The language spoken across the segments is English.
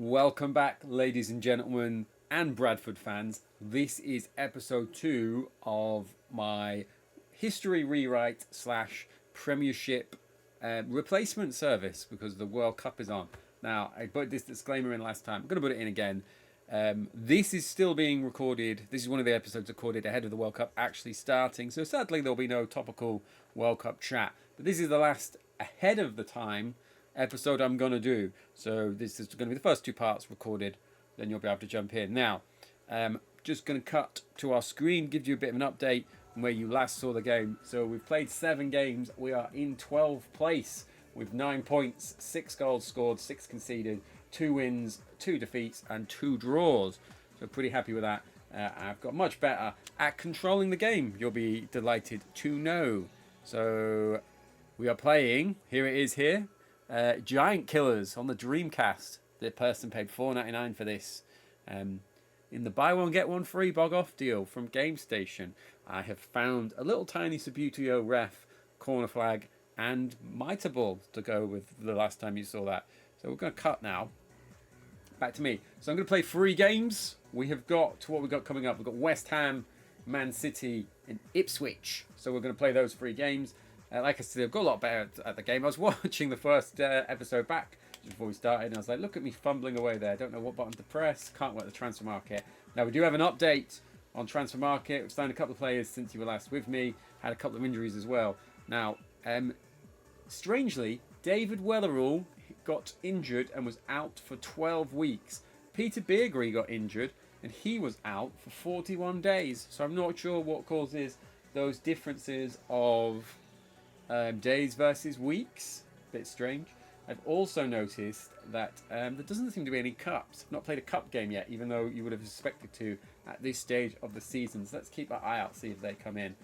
Welcome back, ladies and gentlemen, and Bradford fans. This is episode 2 of my history rewrite slash Premiership replacement service because the World Cup is on. Now, I put this disclaimer in last time. I'm going to put it in again. This is still being recorded. This is one of the episodes recorded ahead of the World Cup actually starting. So sadly, there'll be no topical World Cup chat. But this is the last ahead of the time episode I'm going to do. So this is going to be the first 2 parts recorded. Then you'll be able to jump in. Now, just going to cut to our screen, give you a bit of an update from where you last saw the game. So we've played 7 games. We are in 12th place with 9 points, 6 goals scored, 6 conceded, 2 wins, 2 defeats, and 2 draws. So pretty happy with that. I've got much better at controlling the game. You'll be delighted to know. So we are playing. Here it is here. Giant Killers on the Dreamcast. The person paid $4.99 for this. In the buy one get one free bog off deal from GameStation, I have found a little tiny Subutio ref, corner flag, and mitre ball to go with the last time you saw that. So we're going to cut now. Back to me. So I'm going to play 3 games. We have got what we've got coming up. We've got West Ham, Man City, and Ipswich. So we're going to play those 3 games. Like I said, I've got a lot better at the game. I was watching the first episode back just before we started, and I was like, look at me fumbling away there. I don't know what button to press. Can't work the transfer market. Now, we do have an update on transfer market. We've signed a couple of players since you were last with me. Had a couple of injuries as well. Now, strangely, David Wellerall got injured and was out for 12 weeks. Peter Beardsley got injured, and he was out for 41 days. So I'm not sure what causes those differences of days versus weeks. Bit strange. I've also noticed that there doesn't seem to be any cups. I've not played a cup game yet, even though you would have expected to at this stage of the season. So let's keep our eye out, see if they come in.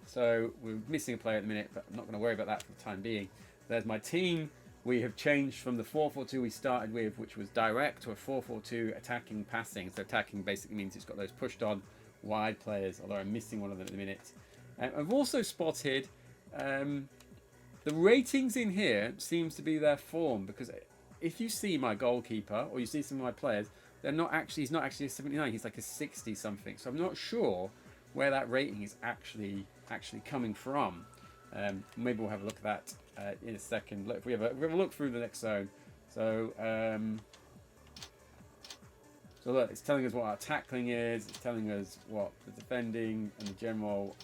So we're missing a player at the minute, but I'm not going to worry about that for the time being. There's my team. We have changed from the 4-4-2 we started with, which was direct, to a 4-4-2 attacking passing. So attacking basically means it's got those pushed on wide players, although I'm missing one of them at the minute. I've also spotted the ratings in here seems to be their form, because if you see my goalkeeper or you see some of my players, he's not actually a 79, he's like a 60 something. So I'm not sure where that rating is actually coming from. Maybe we'll have a look at that in a second. Look, if we have a look through the next zone. So look, it's telling us what our tackling is, it's telling us what the defending and the general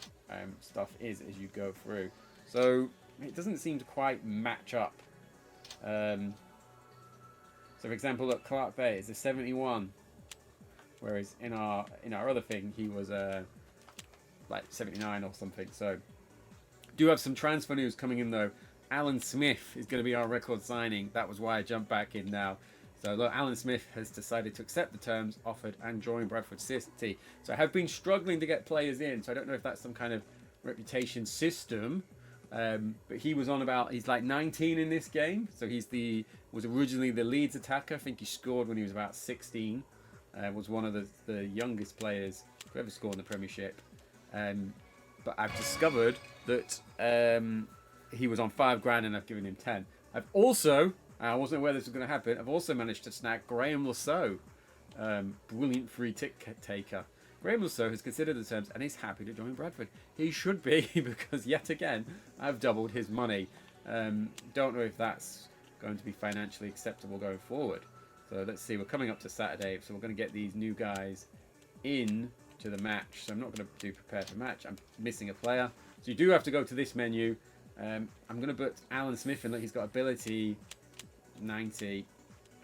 stuff is as you go through. So it doesn't seem to quite match up. So for example, look, Clark Bay is a 71, whereas in our other thing he was like 79 or something. So do have some transfer news coming in though. Alan Smith is going to be our record signing. That was why I jumped back in now. So look, Alan Smith has decided to accept the terms offered and join Bradford City. So I have been struggling to get players in. So I don't know if that's some kind of reputation system. But he was on about, he's like 19 in this game. So was originally the Leeds attacker. I think he scored when he was about 16. Was one of the youngest players who ever scored in the Premiership. But I've discovered that he was on $5,000 and I've given him 10. I've also, I wasn't aware this was going to happen, I've also managed to snag Graham Lasso. Brilliant free taker. Graham Lasso has considered the terms and is happy to join Bradford. He should be, because yet again, I've doubled his money. Don't know if that's going to be financially acceptable going forward. So let's see, we're coming up to Saturday, so we're going to get these new guys in to the match. So I'm not going to do prepare for match. I'm missing a player. So you do have to go to this menu. I'm going to put Alan Smith in. Look, he's got ability 90.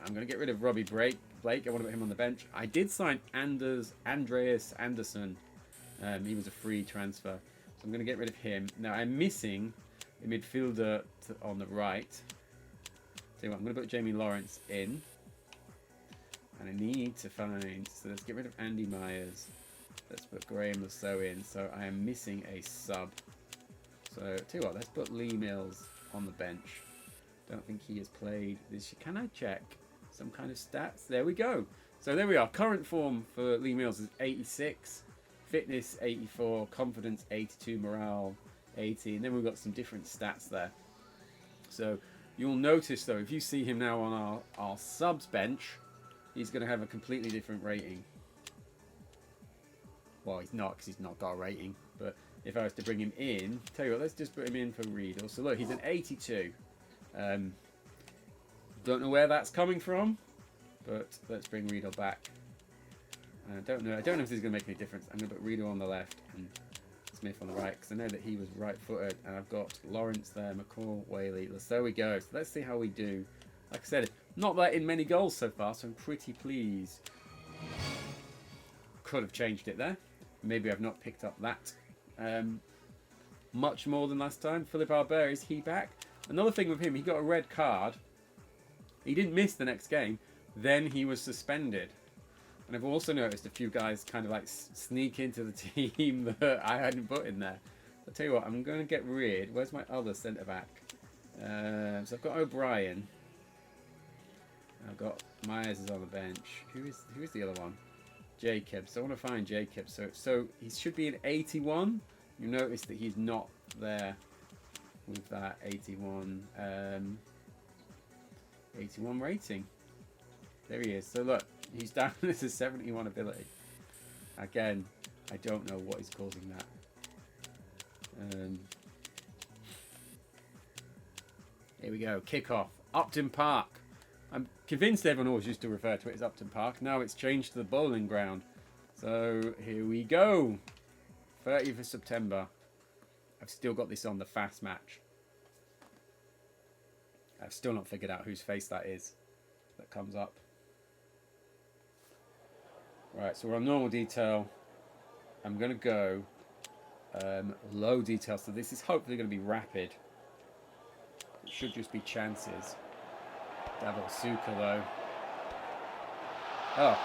I'm going to get rid of Robbie Blake. I want to put him on the bench. I did sign Andreas Anderson. He was a free transfer. So I'm going to get rid of him. Now I'm missing a midfielder on the right. So I'm going to put Jamie Lawrence in. And I need to find... So let's get rid of Andy Myers. Let's put Graham Lasso in. So I am missing a sub. So tell you what, let's put Lee Mills on the bench. Don't think he has played this. Can I check some kind of stats? There we go. So there we are. Current form for Lee Mills is 86, fitness 84, confidence 82, morale 80, and then we've got some different stats there. So You'll notice, though, if you see him now on our subs bench, he's going to have a completely different rating. Well, he's not, because he's not got a rating. But if I was to bring him in, tell you what, let's just put him in for Riedel. So look, he's an 82. Don't know where that's coming from, but let's bring Riedel back. I don't know if this is going to make any difference. I'm going to put Riedel on the left and Smith on the right, because I know that he was right-footed, and I've got Lawrence there, McCall, Whaley. So there we go. So let's see how we do. Like I said, not letting many goals so far, so I'm pretty pleased. Could have changed it there. Maybe I've not picked up that much more than last time. Philip Albert, is he back? Another thing with him, he got a red card. He didn't miss the next game. Then he was suspended. And I've also noticed a few guys kind of like sneak into the team that I hadn't put in there. I'll tell you what, I'm going to get rid. Where's my other centre-back? So I've got O'Brien. I've got Myers is on the bench. Who is the other one? Jacobs. I want to find Jacobs. So he should be an 81. You notice that he's not there with that 81 rating. There he is. So look, he's down as a 71 ability. Again, I don't know what is causing that. Here we go. Kickoff. Upton Park. I'm convinced everyone always used to refer to it as Upton Park. Now it's changed to the bowling ground. So here we go. 30th of September. I've still got this on the fast match. I've still not figured out whose face that is that comes up. Right, so we're on normal detail. I'm going to go low detail. So this is hopefully going to be rapid. It should just be chances. Davil Suka though. Oh.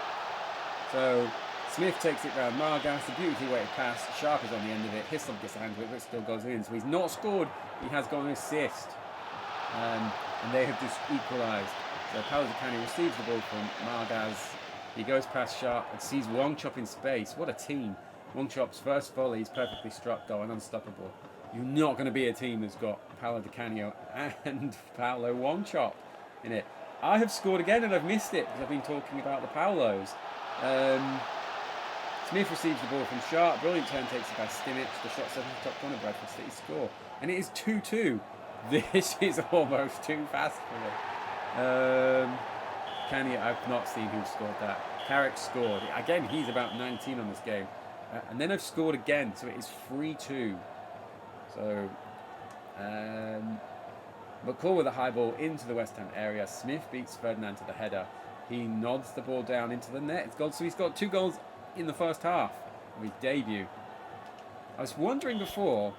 So Smith takes it round Margas. A beautifully weighted pass. Sharp is on the end of it. Hislop gets a hand with it, but still goes in. So he's not scored. He has got an assist. And they have just equalised. So Paladicani receives the ball from Margas. He goes past Sharp and sees Wongchop in space. What a team. Wongchop's first volley is perfectly struck, going unstoppable. You're not going to be a team that's got Paladicani and Paolo Wongchop in it. I have scored again and I've missed it because I've been talking about the Paolos. Smith receives the ball from Sharp. Brilliant turn, takes it by Stimmich. The shot sent to the top corner. Bradford City score. And it is 2-2. This is almost too fast for me. I've not seen who scored that. Carrick scored. Again, he's about 19 on this game. And then I've scored again, so it is 3-2. So, McCall with a high ball into the West Ham area. Smith beats Ferdinand to the header. He nods the ball down into the net. It's gone, so he's got 2 goals in the first half of his debut. I was wondering before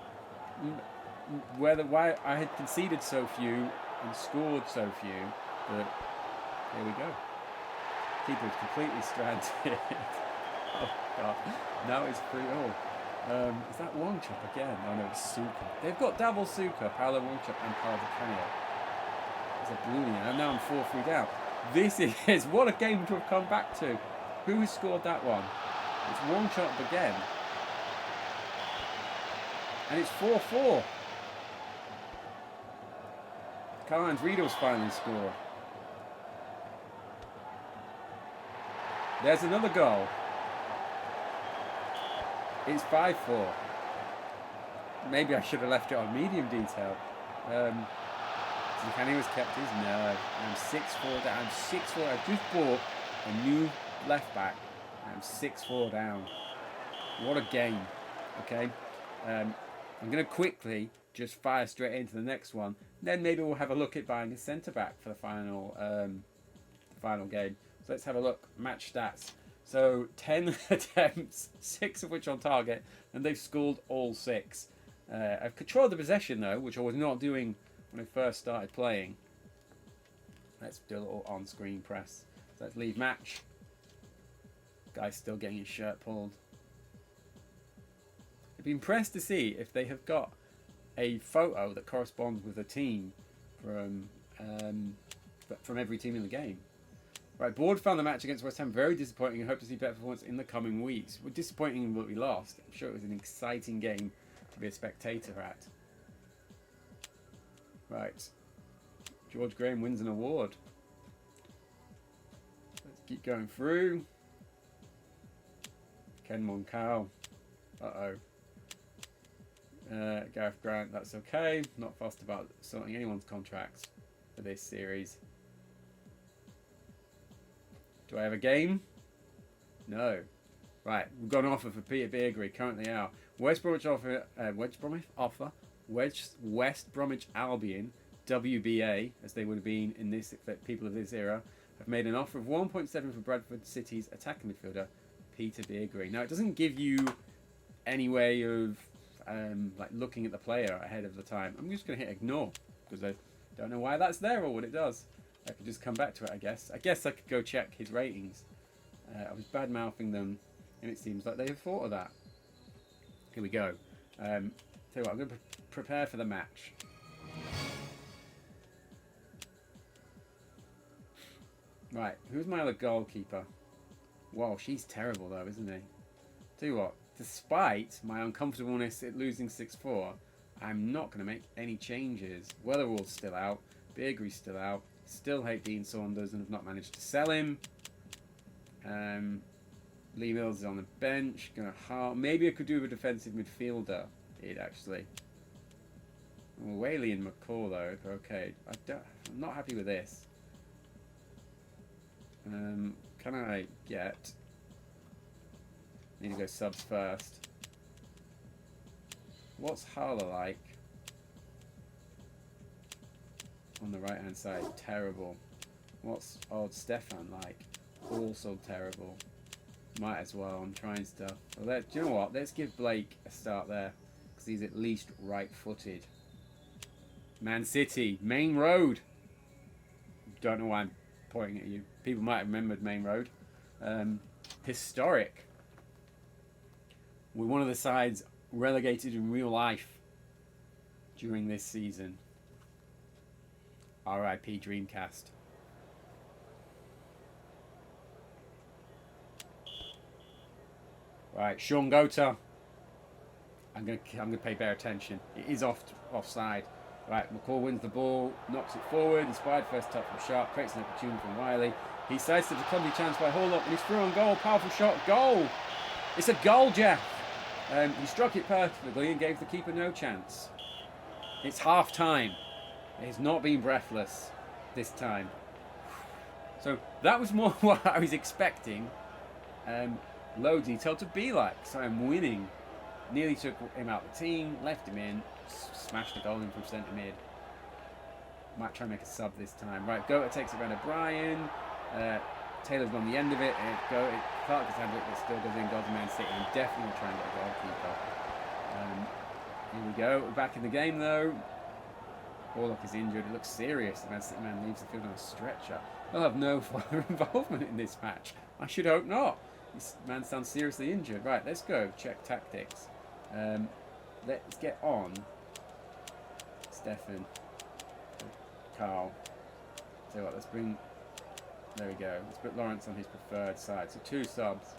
why I had conceded so few and scored so few, but here we go. Keeper is completely stranded. Oh god, now it's 3-0. Is that Wongchop again? Oh no, it's Suka. They've got Davil Suka, Paolo Wongchop and Paolo Canio. It's a brilliant. And now I'm 4-3 down. This is what a game to have come back to. Who has scored that one? It's Wongchop again. And it's 4-4. Karl-Heinz Riedel's finally scored. There's another goal. It's 5-4. Maybe I should have left it on medium detail. Zincani was kept his nerve. I'm 6-4 down. I'm 6-4. I've just bought a new left back. I'm 6-4 down. What a game. Okay. I'm going to quickly just fire straight into the next one. Then maybe we'll have a look at buying a centre back for the final game. So let's have a look. Match stats. So 10 attempts, 6 of which on target, and they've scored all 6. I've controlled the possession though, which I was not doing when I first started playing. Let's do a little on-screen press. So let's leave match. Guy's still getting his shirt pulled. I'd be impressed to see if they have got a photo that corresponds with a team from every team in the game. Right, Board found the match against West Ham very disappointing and hope to see better performance in the coming weeks. We're disappointing that we lost. I'm sure it was an exciting game to be a spectator at. Right. George Graham wins an award. Let's keep going through. Ken Moncal. Uh-oh. Gareth Grant, that's okay. Not fussed about sorting anyone's contracts for this series. Do I have a game? No. Right, we've got an offer for Peter Beardsley, currently out. West Bromwich West Bromwich Albion, WBA, as they would have been in this, people of this era, have made an offer of 1.7 for Bradford City's attacking midfielder, Peter Beardsley. Now, it doesn't give you any way of like looking at the player ahead of the time. I'm just going to hit ignore, because I don't know why that's there or what it does. I could just come back to it, I guess. I guess I could go check his ratings. I was bad-mouthing them, and it seems like they have thought of that. Here we go. Tell you what, I'm going to prepare for the match. Right, who's my other goalkeeper? Wow, she's terrible though, isn't he? Tell you what, despite my uncomfortableness at losing 6-4, I'm not going to make any changes. Weatherall's still out, Beardsley's still out, still hate Dean Saunders and have not managed to sell him. Lee Mills is on the bench. Maybe I could do with a defensive midfielder. Actually. Well, Whaley and McCall though. Okay, I'm not happy with this. Can I get? Need to go subs first. What's Harler like? On the right hand side, terrible. What's old Stefan like? Also terrible. Might as well. I'm trying stuff. Well, do you know what? Let's give Blake a start there, because he's at least right-footed. Man City, Main Road. Don't know why I'm pointing at you. People might have remembered Main Road. Historic. We're one of the sides relegated in real life during this season. R.I.P. Dreamcast. Right, Sean Gota. I'm gonna pay better attention. It is offside. Right, McCall wins the ball, knocks it forward, inspired first touch from Sharp, creates an opportunity from Wiley. He sidesteps a clumsy chance by Horlock, and he's through on goal. Powerful shot, goal! It's a goal, Jeff. He struck it perfectly and gave the keeper no chance. It's half time. It has not been breathless this time. So that was more what I was expecting. Low detail to be like. So I'm winning. Nearly took him out of the team, left him in, smashed the goal in from centre mid. Might try and make a sub this time. Right, Gota takes it round to Brian. Taylor's on the end of it. Clark has handled it, but still goes in. Goes to Man City. I'm definitely trying to get a goalkeeper. Here we go. We're back in the game though. Warlock is injured. It looks serious. The Man City man leaves the field on a stretcher. They'll have no further involvement in this match. I should hope not. This man sounds seriously injured. Right, let's go. Check tactics. Let's get on. Stefan. Carl. So what? Let's bring. There we go. Let's put Lawrence on his preferred side. So 2 subs.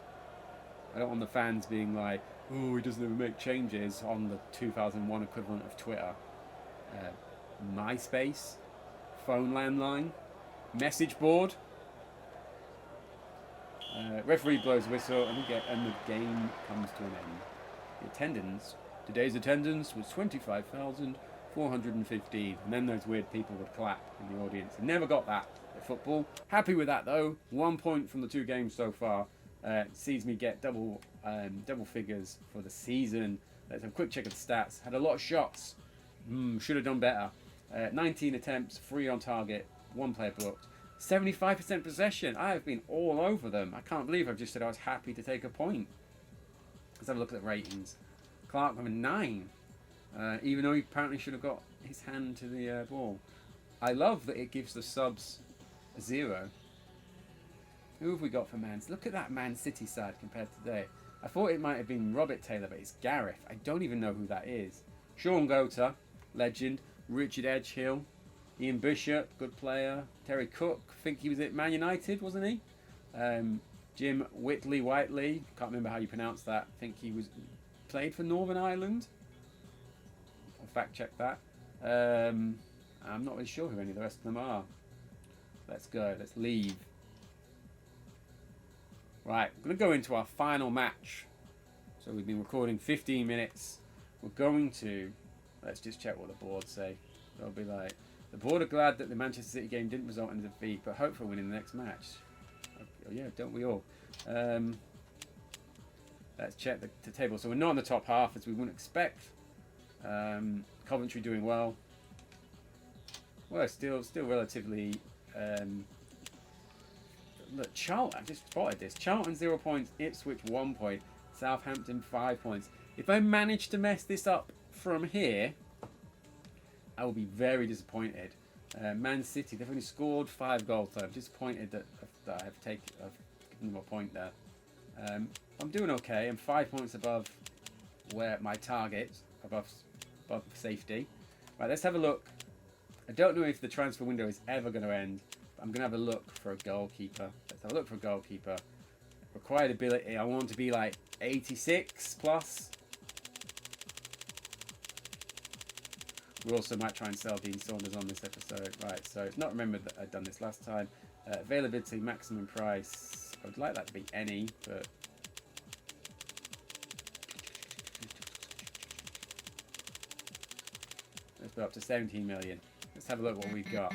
I don't want the fans being like, "Oh, he doesn't ever make changes" on the 2001 equivalent of Twitter. MySpace, phone landline, message board. Referee blows whistle and the game comes to an end. The attendance, today's attendance was 25,415. And then those weird people would clap in the audience. I never got that at football. Happy with that though. 1 point from the 2 games so far. Sees me get double figures for the season. Let's have a quick check of the stats. Had a lot of shots. Should have done better. 19 attempts, 3 on target, 1 player blocked. 75% possession. I have been all over them. I can't believe I've just said I was happy to take a point. Let's have a look at the ratings. Clark with a 9. Even though he apparently should have got his hand to the ball. I love that it gives the subs a 0. Who have we got for Man City? Look at that Man City side compared to today. I thought it might have been Robert Taylor, but it's Gareth. I don't even know who that is. Sean Gota, legend. Richard Edgehill. Ian Bishop, good player. Terry Cook, I think he was at Man United, wasn't he? Jim Whitley, can't remember how you pronounce that. I think he played for Northern Ireland. I'll fact check that. I'm not really sure who any of the rest of them are. Let's go. Let's leave. Right, we're going to go into our final match. So we've been recording 15 minutes. We're going to... Let's just check what the board say. They'll be like... The board are glad that the Manchester City game didn't result in a defeat, but hope for winning the next match. Oh, yeah, don't we all? Let's check the table. So we're not in the top half, as we wouldn't expect. Coventry doing well. Well, still relatively... look, Charlton, I've just spotted this. Charlton 0 points, Ipswich 1 point, Southampton 5 points. If I manage to mess this up from here, I will be very disappointed. Man City, they've only scored 5 goals, so I'm disappointed that I've given them a point there. I'm doing okay. I'm 5 points above where my target, above safety. Right, let's have a look. I don't know if the transfer window is ever going to end, but I'm going to have a look for a goalkeeper. Let's have a look for a goalkeeper. Required ability, I want to be like 86 plus. We also might try and sell Dean Saunders on this episode. Right, so it's not remembered that I'd done this last time. Availability, maximum price. I would like that to be any, but... Let's put up to 17 million. Let's have a look what we've got.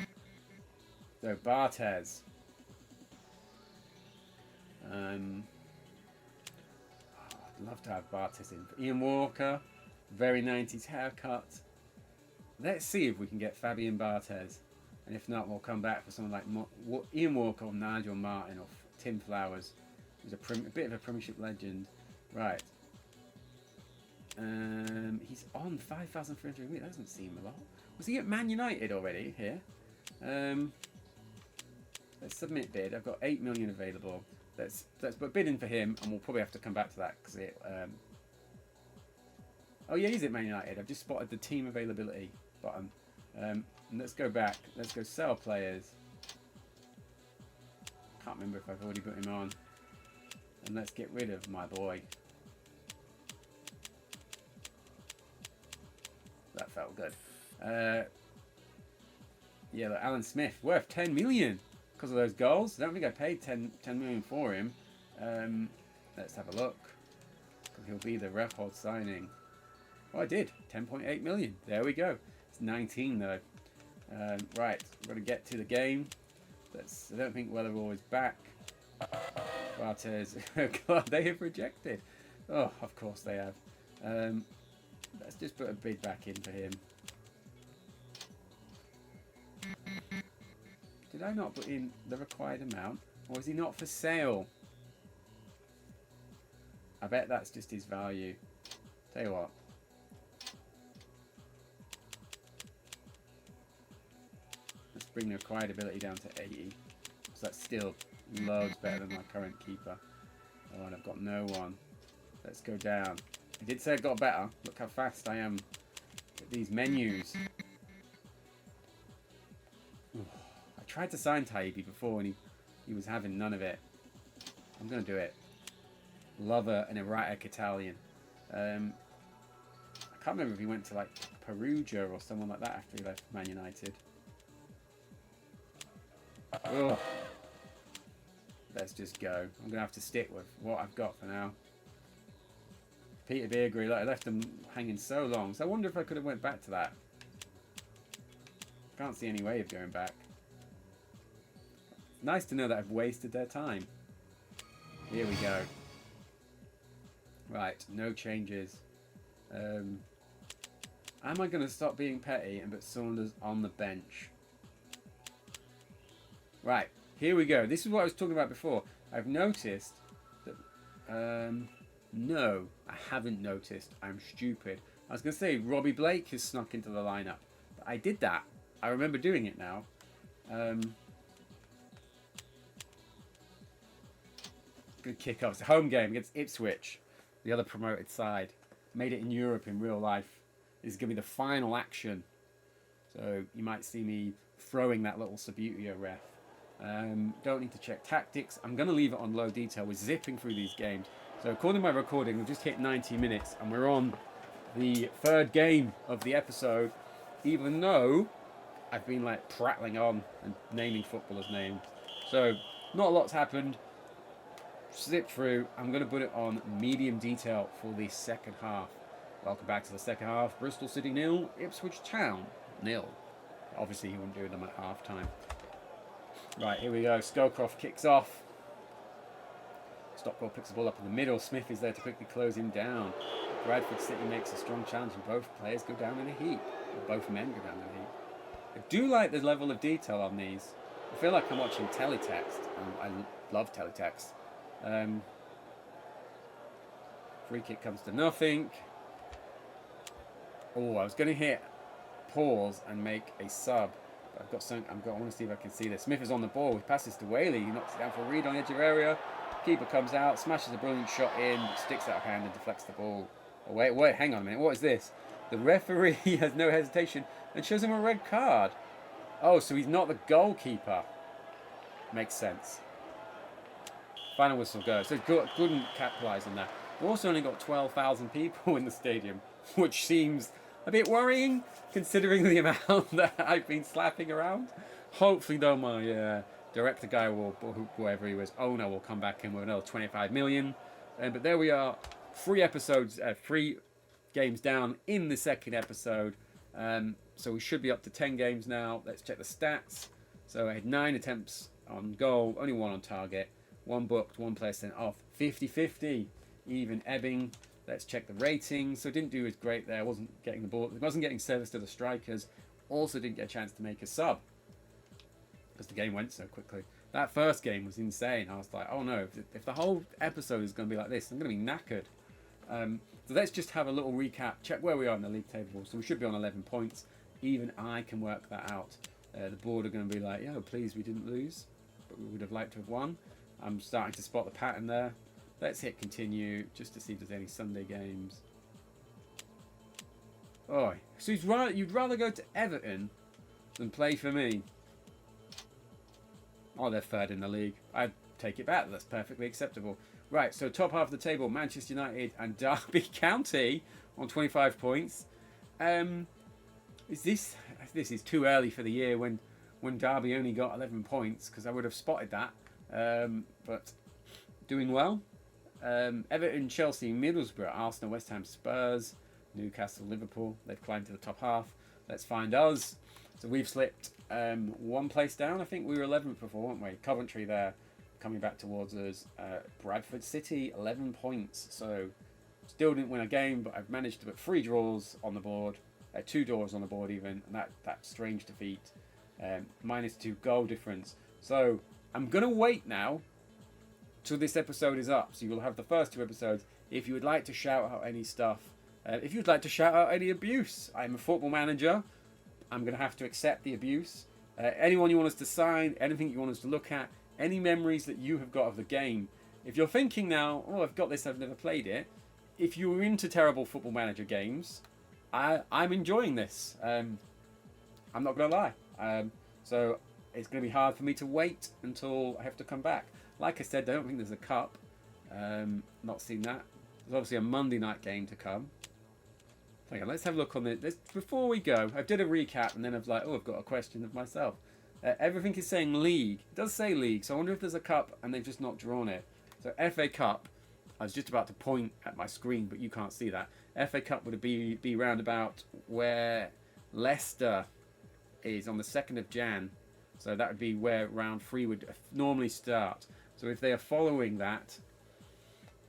So, Barthez. I'd love to have Barthez in. Ian Walker. Very 90s haircut. Let's see if we can get Fabian Barthez. And if not, we'll come back for someone like Ian Walker or Nigel Martin or Tim Flowers, who's a bit of a Premiership legend. Right. He's on 5,300 a week. That doesn't seem a lot. Was he at Man United already here? Let's submit bid. I've got 8 million available. Let's put bid in for him, and we'll probably have to come back to that because it. Oh yeah, he's at Man United. I've just spotted the team availability button. And let's go back. Let's go sell players. Can't remember if I've already put him on. And let's get rid of my boy. That felt good. Yeah, look, Alan Smith, worth 10 million because of those goals. I don't think I paid 10 million for him. Let's have a look. He'll be the record signing. Oh, I did. 10.8 million. There we go. It's 19 though. Right, we're going to get to the game. I don't think Weatherall is back. Barthez. God, they have rejected. Oh, of course they have. Let's just put a bid back in for him. Did I not put in the required amount? Or is he not for sale? I bet that's just his value. Tell you what. Let's bring the acquired ability down to 80. So that's still loads better than my current keeper. Oh, and I've got no one. Let's go down. I did say it got better. Look how fast I am at these menus. I tried to sign Taibbi before and he was having none of it. I'm going to do it. Lover, an erratic Italian. I can't remember if he went to like Perugia or someone like that after he left Man United. Ugh. Let's just go. I'm going to have to stick with what I've got for now. Peter Beardsley, I left them hanging so long, so I wonder if I could have went back to that. Can't see any way of going back. Nice to know that I've wasted their time. Here we go. Right, no changes. Am I going to stop being petty and put Saunders on the bench? Right, here we go. This is what I was talking about before. I've noticed that... no, I haven't noticed. I'm stupid. I was going to say Robbie Blake has snuck into the lineup. But I did that. I remember doing it now. Good kick off. It's a home game against Ipswich, the other promoted side. Made it in Europe in real life. This is going to be the final action. So you might see me throwing that little Subbuteo ref. Don't need to check tactics. I'm going to leave it on low detail. We're zipping through these games. So according to my recording, we've just hit 90 minutes and we're on the third game of the episode, even though I've been like prattling on and naming footballers' names. So not a lot's happened. Zip through. I'm going to put it on medium detail for the second half. Welcome back to the second half. Bristol City 0, Ipswich Town 0. Obviously he wouldn't do them at half time. Right, here we go. Scowcroft kicks off. Stockwell picks the ball up in the middle. Smith is there to quickly close him down. Bradford City makes a strong challenge and both players go down in a heap. Or both men go down in a heap. I do like the level of detail on these. I feel like I'm watching teletext. I love teletext. Free kick comes to nothing. Oh, I was going to hit pause and make a sub. But I've got something. I want to see if I can see this. Smith is on the ball. He passes to Whaley. He knocks it down for a read on the edge of area. Keeper comes out, smashes a brilliant shot in, sticks out of hand and deflects the ball. Oh, wait, hang on a minute. What is this? The referee has no hesitation and shows him a red card. Oh, so he's not the goalkeeper. Makes sense. Final whistle goes. So couldn't capitalise on that. We've also only got 12,000 people in the stadium, which seems a bit worrying considering the amount that I've been slapping around. Hopefully, though, my director guy will, whoever he was, owner will come back in with another 25 million. But there we are, 3 episodes, 3 games down in the second episode. So we should be up to 10 games now. Let's check the stats. So I had 9 attempts on goal, only 1 on target, 1 booked, 1 player sent off, 50-50, even ebbing. Let's check the ratings. So didn't do as great there. Wasn't getting the ball. Wasn't getting service to the strikers. Also didn't get a chance to make a sub because the game went so quickly. That first game was insane. I was like, oh no, if the whole episode is going to be like this, I'm going to be knackered. So let's just have a little recap. Check where we are in the league table. So we should be on 11 points. Even I can work that out. The board are going to be like, yo, please, we didn't lose, but we would have liked to have won. I'm starting to spot the pattern there. Let's hit continue just to see if there's any Sunday games. Oh, so you'd rather go to Everton than play for me? Oh, they're third in the league. I'd take it back. That's perfectly acceptable. Right, so top half of the table, Manchester United and Derby County on 25 points. This is too early for the year when Derby only got 11 points, because I would have spotted that. But doing well. Everton, Chelsea, Middlesbrough, Arsenal, West Ham, Spurs, Newcastle, Liverpool. They've climbed to the top half. Let's find us. So we've slipped 1 place down. I think we were 11th before, weren't we? Coventry there coming back towards us. Bradford City, 11 points. So still didn't win a game, but I've managed to put 3 draws on the board. 2 draws on the board even. And that strange defeat. -2 goal difference. So I'm going to wait now till this episode is up. So you'll have the first 2 episodes. If you would like to shout out any stuff, if you'd like to shout out any abuse, I'm a football manager. I'm going to have to accept the abuse. Anyone you want us to sign, anything you want us to look at, any memories that you have got of the game. If you're thinking now, oh, I've got this, I've never played it. If you're into terrible football manager games, I'm enjoying this. I'm not going to lie. So it's going to be hard for me to wait until I have to come back. Like I said, I don't think there's a cup. Not seen that. There's obviously a Monday night game to come. Okay, let's have a look on this. Before we go, I did a recap and then I was like, oh, I've got a question of myself. Everything is saying league. It does say league, so I wonder if there's a cup and they've just not drawn it. So FA Cup, I was just about to point at my screen, but you can't see that. FA Cup would be round about where Leicester is on the 2nd of Jan. So that would be where round 3 would normally start. So if they are following that,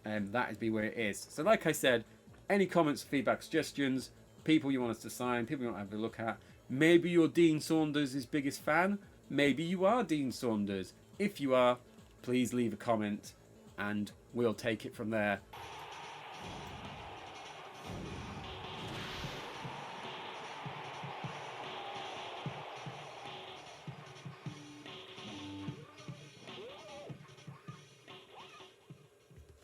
that would be where it is. So like I said, any comments, feedback, suggestions, people you want us to sign, people you want to have a look at. Maybe you're Dean Saunders' biggest fan. Maybe you are Dean Saunders. If you are, please leave a comment and we'll take it from there.